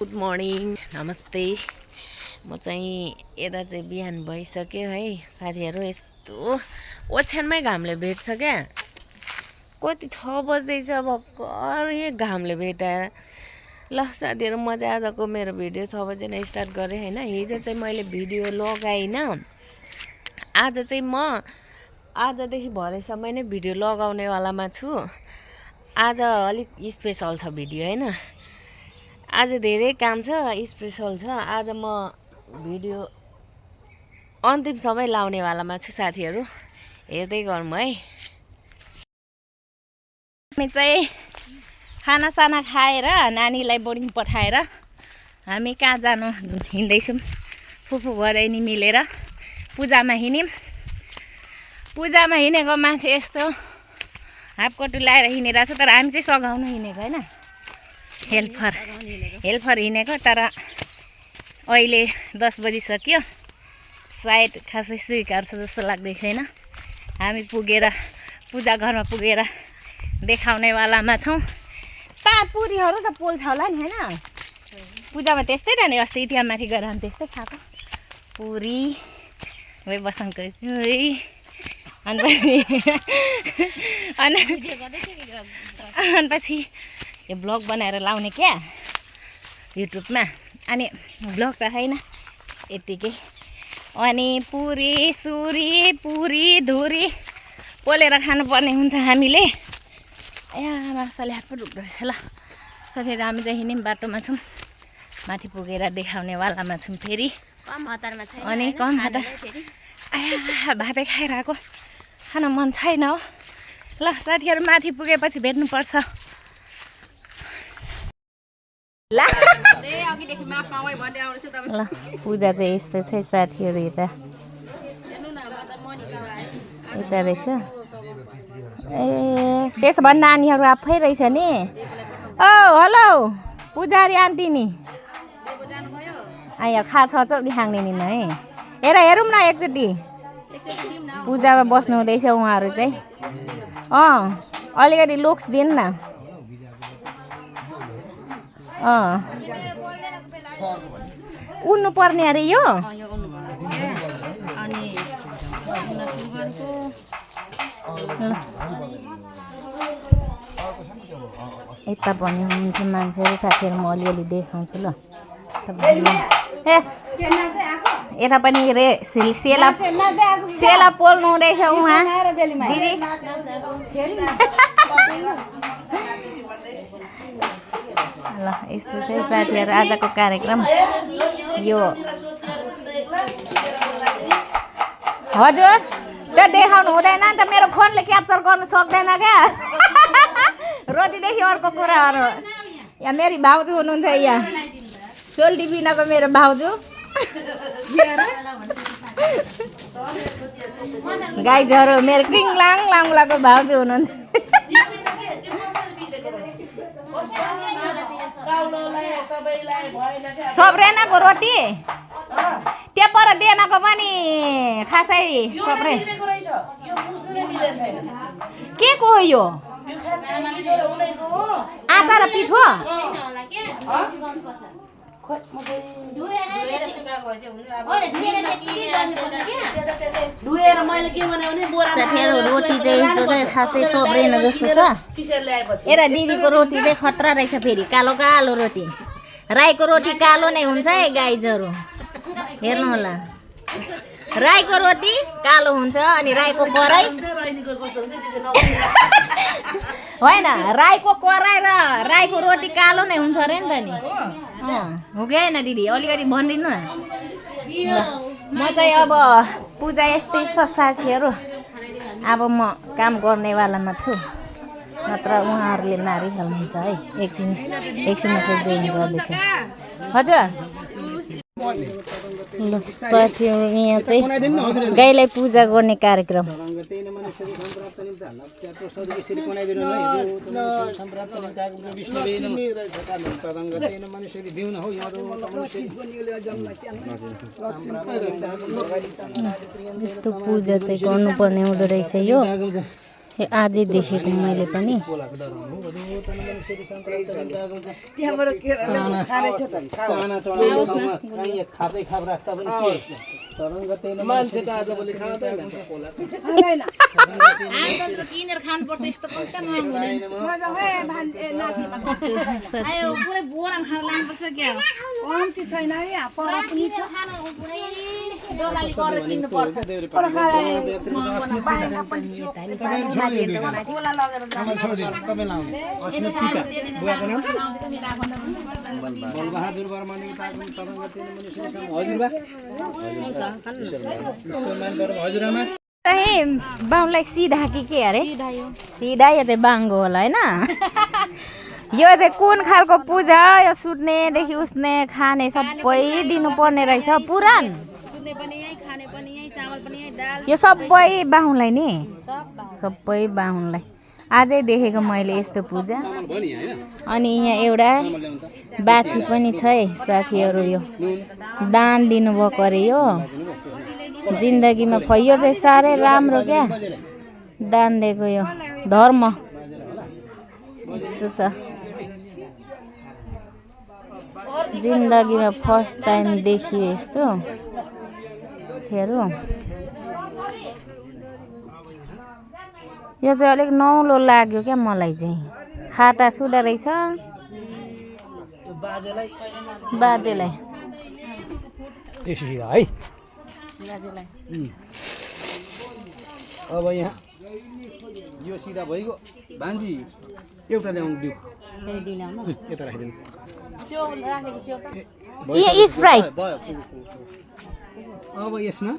Good morning नमस्ते। म चाहिँ यता चाहिँ बिहान भइसक्यो है साथीहरू। यस्तो ओछ्यानमै घामले भेट्छ क्या। कति 6 बज्दैछ भर्खर यही घामले भेटाएर। ल साथीहरू म चाहिँ आजको मेरो भिडियो 6 बजे नै स्टार्ट गरेँ होइन। हिजो चाहिँ मैले भिडियो लगाइनँ। आज चाहिँ म आजदेखि भरेसम्म नै भिडियो लगाउनेवालामा छु। आज अलिक स्पेसल छ भिडियो होइन। आज धेरै काम छ, स्पेसल छ। आज म भिडियो अन्तिम समय लाउनेवालामा छु साथीहरू, हेर्दै गरौँ है। हामी चाहिँ खानासाना खाएर नानीलाई बोर्डिङ पठाएर हामी कहाँ जानु हिँड्दैछौँ। फुपू भदैनी मिलेर पूजामा हिँड्यौँ। पूजामा हिँडेको मान्छे यस्तो हाफकटु लाएर हिँडिरहेको छ, तर हामी चाहिँ सघाउनु हिँडेको होइन। हेल्पर हिँडेको, तर अहिले 10 बजिसक्यो। सायद खासै स्वीकार्छ जस्तो लाग्दै छैन। हामी पुगेर पूजा घरमा पुगेर देखाउनेवालामा छौँ। पुरीहरू त पोल्छ होला नि होइन। पूजामा त्यस्तै त नि, अस्ति इटिया माथि गएर हामी त्यस्तै खाएको पुरी भए बसङको अनि पछि यो ब्लग बनाएर लाउने क्या युट्युबमा। अनि ब्लग त छैन यत्तिकै। अनि पुरी सुरी पुरी धुरी पोलेर खानुपर्ने हुन्छ हामीले। मासुले हात पो दुख्दो रहेछ। ल साथीहरू हामी चाहिँ हिँड्यौँ, बाटोमा छौँ। माथि पुगेर देखाउनेवालामा छौँ फेरि। अनि कम हतार भातै खाएर आएको, खान मन छैन हो। ल साथीहरू माथि पुगेपछि भेट्नुपर्छ। ल पूजा चाहिँ यस्तो छ साथीहरू। यता रहेछ। त्यसो भने नानीहरू आफै रहेछ नि। ओ हेलो पुजारी आन्टी नि आयो खा छ चौकी खाङ्ने नि है। हेरौँ न एकचोटि। पूजामा बस्नु हुँदैछ उहाँहरू चाहिँ। अलिकति लुक्स दिनु न। उड्नु पर्ने अरे यो। यता पनि हुनुहुन्छ मान्छेहरू साथीहरू। म अलिअलि देखाउँछु ल तपाईँलाई। यस यता पनि रे सेला पोल्नु हुँदैछ उहाँ दिदी। ल यस्तो चाहिँ साथीहरू आजको कार्यक्रम यो। हजुर त्यो देखाउनु हुँदैन नि त, मेरो फोनले क्याप्चर गर्नु सक्दैन क्या। रोटीदेखि अर्को कुराहरू। यहाँ मेरी भाउजू हुनुहुन्छ, यहाँ सोल्टी बिनाको मेरो भाउजू। गाईजहरू मेरो किङलाङ लाङलाको भाउजू हुनुहुन्छ। सब्रेनाको रोटी त्यो पर डेमाको पनि खासै सब्रे के को हो यो? आटा र पिठो रोटी चाहिँ यस्तो चाहिँ खासै सब्रेन जस्तो छ। यता दिदीको रोटी चाहिँ खतरा रहेछ फेरि। कालो कालो रोटी। राईको रोटी कालो नै हुन्छ है गाइजहरू, हेर्नु होला। राईको रोटी कालो हुन्छ अनि राईको कराई होइन। राईको कराई र राईको रोटी कालो नै हुन्छ अरे नि त नि। हो कि होइन दिदी? अलिकति भनिदिनु न। म चाहिँ अब पूजा यस्तै छ साथीहरू। अब म काम गर्नेवालामा छु, नत्र उहाँहरूले मारिहाल्नुहुन्छ है। एकछिनमा जोइन गर्दैछ। हजुर ल साथीहरू यहाँ चाहिँ गाईलाई पूजा गर्ने कार्यक्रम। यस्तो पूजा चाहिँ गर्नुपर्ने हुँदो रहेछ यो। आजै देखेको मैले पनि मान्छे त आजभोलि खाँदैन किनेर खानुपर्छ यस्तो पैसा आयो पुरै बोरा खान लानुपर्छ क्या कम्ती छैन है पर पनि छ दोकानले गरेर किन्नु पर्छ बाहुनलाई सिधा के अरे सिधा यो चाहिँ बाङ्गो होला होइन यो चाहिँ कुन खालको पूजा यो सुत्नेदेखि उस्ने खाने सबै दिनुपर्ने रहेछ पुराण यो सबै बाहुनलाई नि सबै बाहुनलाई आजै देखेको मैले यस्तो पूजा अनि यहाँ एउटा बाछी पनि छ है साथीहरू यो दान दिनुभएको अरे यो जिन्दगीमा यो चाहिँ साह्रै राम्रो क्या दान दिएको यो धर्म यस्तो छ जिन्दगीमा फर्स्ट टाइम देखियो यस्तो यो चाहिँ अलिक नौलो लाग्यो क्या मलाई चाहिँ खाटा सुधा रहेछ बाजेलाई अब यहाँ यो सिधा भइगयो भान्जी एउटा ल्याउनु दिउ यता राखिदिनु स्प्राइट अब यसमा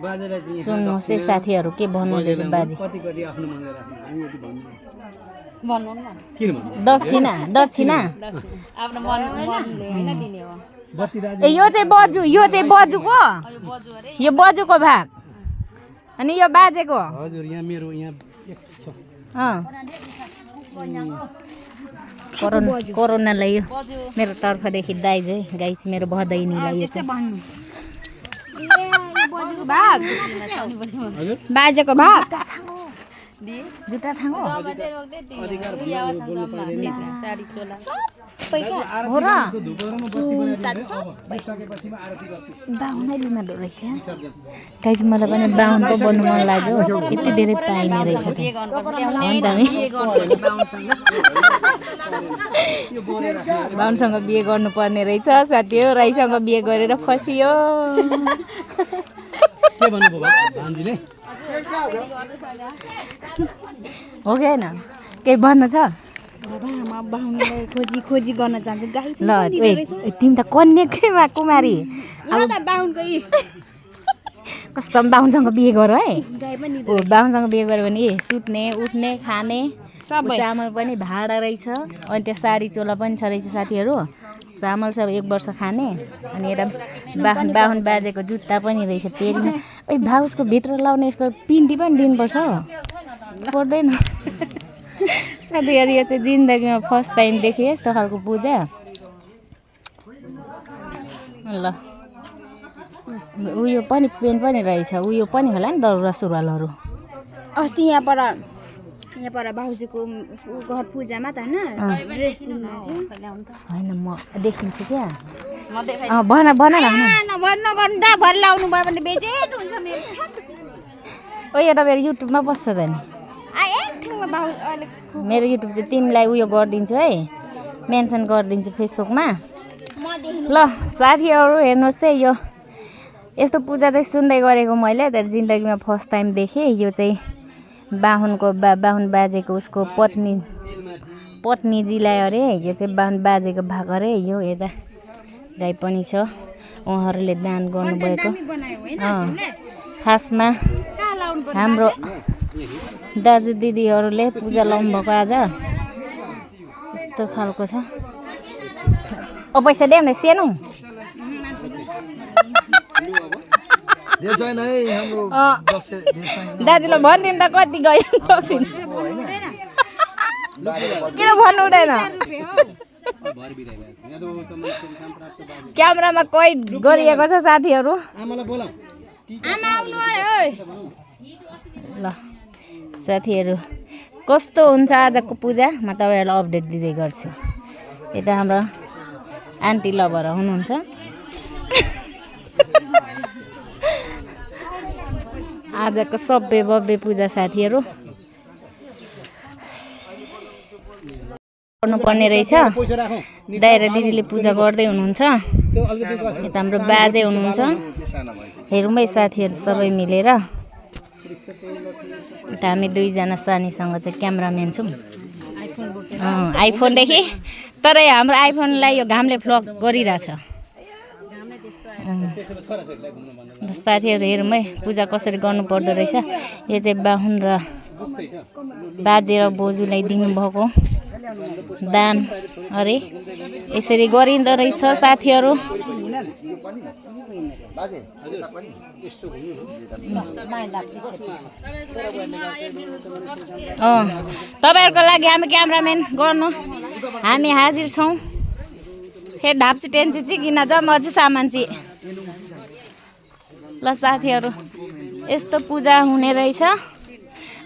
बाजेलाई चाहिँ सुन्नुहोस् है साथीहरू के भन्नुहुँदैछ बाजे कति कति आफ्नो मनमा राख्नु हामी यति भन्नु किन भन्नु दक्षिणा दक्षिणा आफ्नो मनले हैन दिने हो ए यो चाहिँ बजुको यो बजुको भाग अनि यो बाजेको हजुर यहाँ मेरो यहाँ एक छ कोरोनालाई यो मेरो तर्फदेखि दाइज है गाइस मेरो भदैनीलाई यो चाहिँ बाजेको भाग जुत्ता छाङ्गो हो र बाहुनै लिन रहेछ गाइस मलाई पनि बाहुन पो बन्नु मन लाग्यो यति धेरै पाइने रहेछ बाहुनसँग बिहे गर्नुपर्ने रहेछ साथी हो राईसँग बिहे गरेर फसियो के भन्नुभयो भान्जीले हो कि होइन केही भन्न छ खोजी गर्न चाहन्छु ल तिमी त कन्याकैमा कुमारी कस्तो बाहुनसँग बिहे गर है बाहुनसँग बिहे गऱ्यो भने सुत्ने उठ्ने खाने चामल पनि भाडा रहेछ अनि त्यो साडी चोला पनि छ रहेछ साथीहरू चामल सब 1 वर्ष खाने अनि एउटा बाहुन बाजेको जुत्ता पनि रहेछ पेरीमा ओइ भाउजको भित्र लाउने यसको पिन्टी पनि दिनुपर्छ पर्दैन साथीहरू यो चाहिँ जिन्दगीमा फर्स्ट टाइम देखेँ यस्तो खालको पूजा ल उयो पनि पेन पनि रहेछ उयो पनि होला नि दौरा सुरुवालहरू अस्ति यहाँ पर बाउजूको घर पूजामा त हैन ड्रेस दिनु होइन म देखिन्छु क्या भन न गर्नु दा भरि लाउनु भयो भने बेजेट हुन्छ मेरो ओ यो त मेरो युट्युबमा बस्छ त नि मेरो युट्युब चाहिँ तिमीलाई उयो गरिदिन्छु है मेन्सन गरिदिन्छु फेसबुकमा ल साथीहरू हेर्नुहोस् है यो यस्तो पूजा चाहिँ सुन्दै गरेको मैले तर जिन्दगीमा फर्स्ट टाइम देखेँ यो चाहिँ बाहुनको बाहुन बाजेको उसको पत्नीजीलाई अरे यो चाहिँ बाहुन बाजेको भाग अरे यो हेर्दा गाई पनि छ उहाँहरूले दान गर्नुभएको खासमा हाम्रो दाजु दिदीहरूले पूजा लाउनु भएको आज यस्तो खालको छ ओ पैसा दे न सानो दाजुलाई भनिदिनु त कति गयो किन भन्नु हुँदैन क्यामेरामा कैद गरिएको छ साथीहरू ल साथीहरू कस्तो हुन्छ आजको पूजा म तपाईँहरूलाई अपडेट दिँदै गर्छु। यता हाम्रो आन्टी लभर हुनुहुन्छ। आजको सबै भव्य पूजा साथीहरू गर्नुपर्ने रहेछ। दाइरा दिदीले पूजा गर्दै हुनुहुन्छ। यता हाम्रो बाजे हुनुहुन्छ। हेरौँ है साथीहरू सबै मिलेर। यता हामी दुईजना सानीसँग चाहिँ क्यामराम्यान छौँ। आइफोनदेखि तर हाम्रो आइफोनलाई यो घामले फ्लक गरिरहेछ। साथीहरू हेरौँ है पूजा कसरी गर्नुपर्दो रहेछ। यो चाहिँ बाहुन र बाजे र बोजूलाई दिनुभएको दान अरे यसरी गरिँदो रहेछ साथीहरू। तपाईँहरूको लागि हामी क्यामराम्यान गर्नु हामी हाजिर छौँ। फेरि ढाप्ची टेन्ची चिकिन ज म चाहिँ सामान चाहिँ ल साथीहरू यस्तो पूजा हुने रहेछ।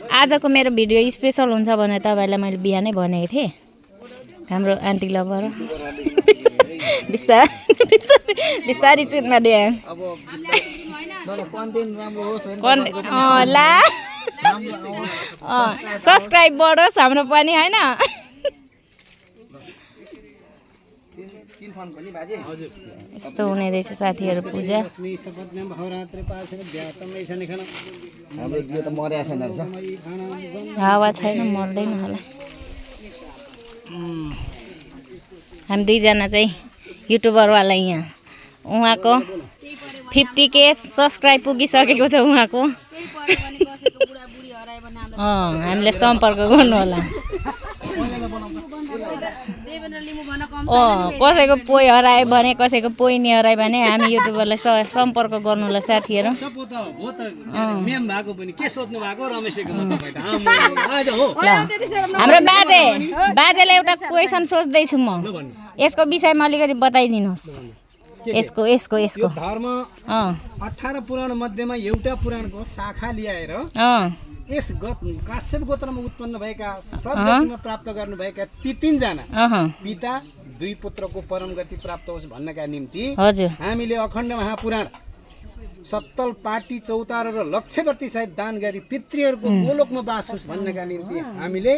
आजको मेरो भिडियो स्पेसल हुन्छ भनेर तपाईँलाई मैले बिहानै भनेको थिएँ। हाम्रो आन्टी लभर बिस्तारी चुनमा दिए ला सब्सक्राइब बढोस् हाम्रो पनि होइन। यस्तो हुने रहेछ साथीहरू पूजा। हावा छैन मर्दैन होला। हामी दुईजना चाहिँ युट्युबरवाला यहाँ उहाँको 50K सब्सक्राइब पुगिसकेको छ उहाँको। हामीले सम्पर्क गर्नु होला। कसैको पोइ हरायो भने कसैको पोइ नि हरायो भने हामी युट्युबरलाई सम्पर्क गर्नुलाई साथीहरू। हाम्रो बाजेलाई एउटा क्वेसन सोच्दैछु म। यसको विषयमा अलिकति बताइदिनुहोस्। यसको धर्म 18 पुराण मध्येमा एउटा पुराणको शाखा ल्याएर यस काश्यप गोत्रमा उत्पन्न भएका सद्गतिमा प्राप्त गर्नुभएका ती 3 जना पिता 2 पुत्रको परम गति प्राप्त होस् भन्नका निम्ति हामीले अखण्ड महापुराण सत्तल पाटी चौतारो र लक्ष्यवर्ती सहित दान गरी पितृहरूको गोलोकमा बास होस् भन्नका निम्ति हामीले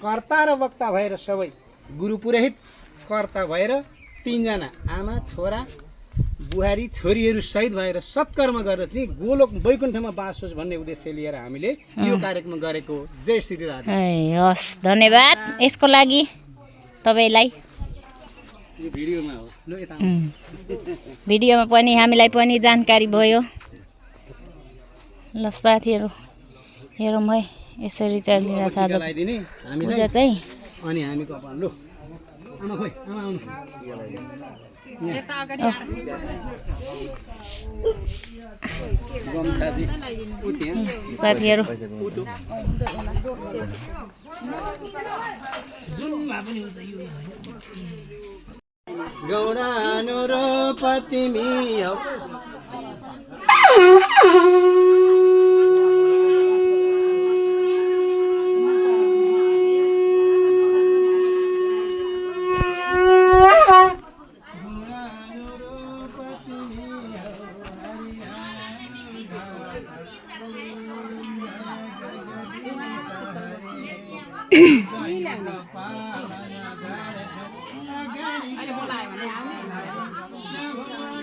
कर्ता र वक्ता भएर सबै गुरु पुरोहित कर्ता भएर 3 जना आमा छोरा बुहारी छोरीहरू सहित भएर सत्कर्म गरेर चाहिँ गोलोक वैकुण्ठमा बास होस् भन्ने उद्देश्य लिएर हामीले यो कार्यक्रम गरेको। जय श्री राधे। हस् धन्यवाद यसको लागि तपाईँलाई। भिडियोमा पनि हामीलाई पनि जानकारी भयो। ल साथीहरू हेरौँ है यसरी चलिरहेछ आज पूजा चाहिँ। अनि हामी कपाल लो आमा खोइ आमा आउनु साथीहरू गौडानो र पतिमी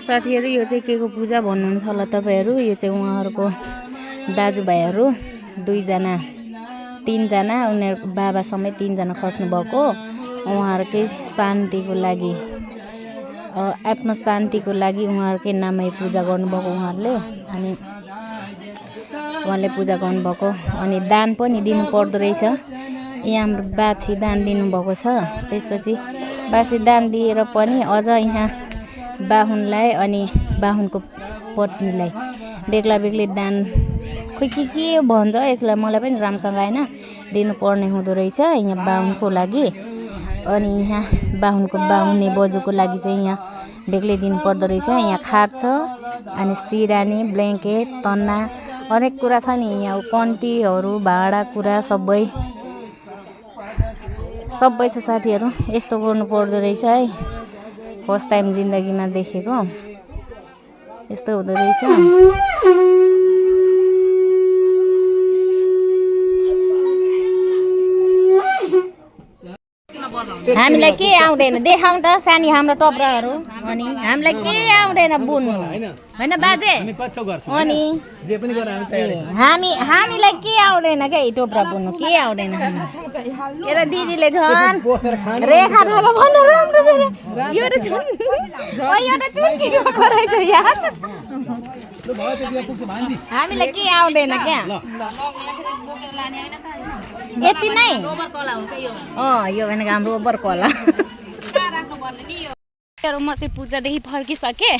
साथीहरू यो चाहिँ के को पूजा भन्नुहुन्छ होला तपाईँहरू। यो चाहिँ उहाँहरूको दाजुभाइहरू 2 जना 3 जना उनीहरूको बाबा समेत 3 जना खस्नु भएको उहाँहरूकै शान्तिको लागि आत्मा शान्तिको लागि उहाँहरूकै नाममा पूजा गर्नुभएको उहाँहरूले। अनि उहाँले पूजा गर्नुभएको अनि दान पनि दिनु पर्दो रहेछ। यहाँ हाम्रो बाछी दान दिनुभएको छ। त्यसपछि बाछी दान दिएर पनि अझ यहाँ बाहुनलाई अनि बाहुनको पत्नीलाई बेग्ला बेग्लै दान खोइ के भन्छ यसलाई मलाई पनि राम्रोसँग आएन दिनुपर्ने हुँदो रहेछ यहाँ बाहुनको लागि। अनि यहाँ बाहुनको बाहुने बोजूको लागि चाहिँ यहाँ बेग्लै दिनुपर्दो रहेछ। यहाँ खाट छ अनि सिरानी ब्ल्याङ्केट तन्ना हरेक कुरा छ नि यहाँ कन्टीहरू भाडा कुरा सबै छ साथीहरू। यस्तो गर्नु पर्दो रहेछ है, फर्स्ट टाइम जिन्दगीमा देखेको यस्तो हुँदो रहेछ। हामीलाई के आउँदैन देखाउँ त सानी हाम्रो टप्राहरू, अनि हामीलाई के आउँदैन बुन्नु होइन बाजे, अनि हामीलाई के आउँदैन क्या टोप्रा बुन्नु, के आउँदैन। यता दिदीले झन् रेखा थापा भन्नु राम्रो एउटा चुन्की रहेछ यार, हामीलाई के आउँदैन क्या यति नै। यो भनेको हाम्रो ओबर कला। म चाहिँ पूजादेखि फर्किसकेँ।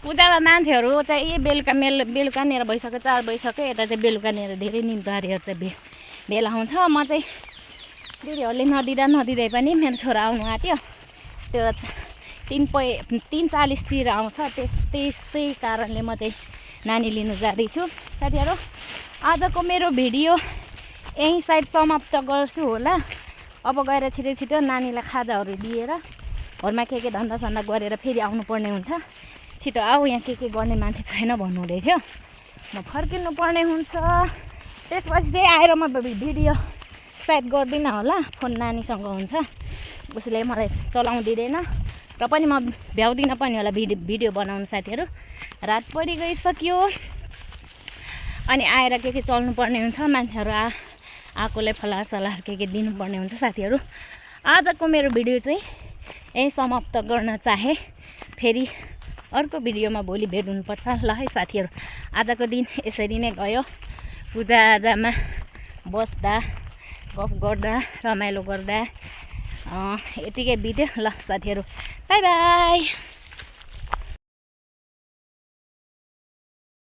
पूजामा मान्छेहरू चाहिँ बेलुकानिर भइसक्यो, 4 भइसक्यो। यता चाहिँ बेलुकानिर धेरै निन्दारीहरू चाहिँ भेला हुन्छ। म चाहिँ दिदीहरूले नदिँदै पनि मेरो छोरा आउनु आँट्यो, त्यो 3:40 आउँछ। त्यसै कारणले म चाहिँ नानी लिनु जाँदैछु। साथीहरू आजको मेरो भिडियो यहीँ साइड समाप्त गर्छु होला। अब गएर छिटो नानीलाई खाजाहरू दिएर घरमा के धन्दा गरेर फेरि आउनुपर्ने हुन्छ। छिटो आऊ, यहाँ के गर्ने मान्छे छैन भन्नुहुँदै थियो, म फर्किनु पर्ने हुन्छ। त्यसपछि चाहिँ आएर म भिडियो सायद गर्दिनँ होला, फोन नानीसँग हुन्छ, उसले मलाई चलाउनु दिँदैन र पनि म भ्याउँदिनँ पनि होला भिडियो बनाउनु। साथीहरू रात परि गइसक्यो, अनि आएर के चल्नुपर्ने हुन्छ। मान्छेहरू आएकोले फलार के दिनुपर्ने हुन्छ। साथीहरू आजको मेरो भिडियो चाहिँ यहीँ समाप्त गर्न चाहे, फेरि अर्को भिडियोमा भोलि भेट हुनुपर्छ ल है साथीहरू। आजको दिन यसरी नै गयो, पूजाआजामा बस्दा गफ गर्दा रमाइलो गर्दा यतिकै बित्यो ल साथीहरू। By by.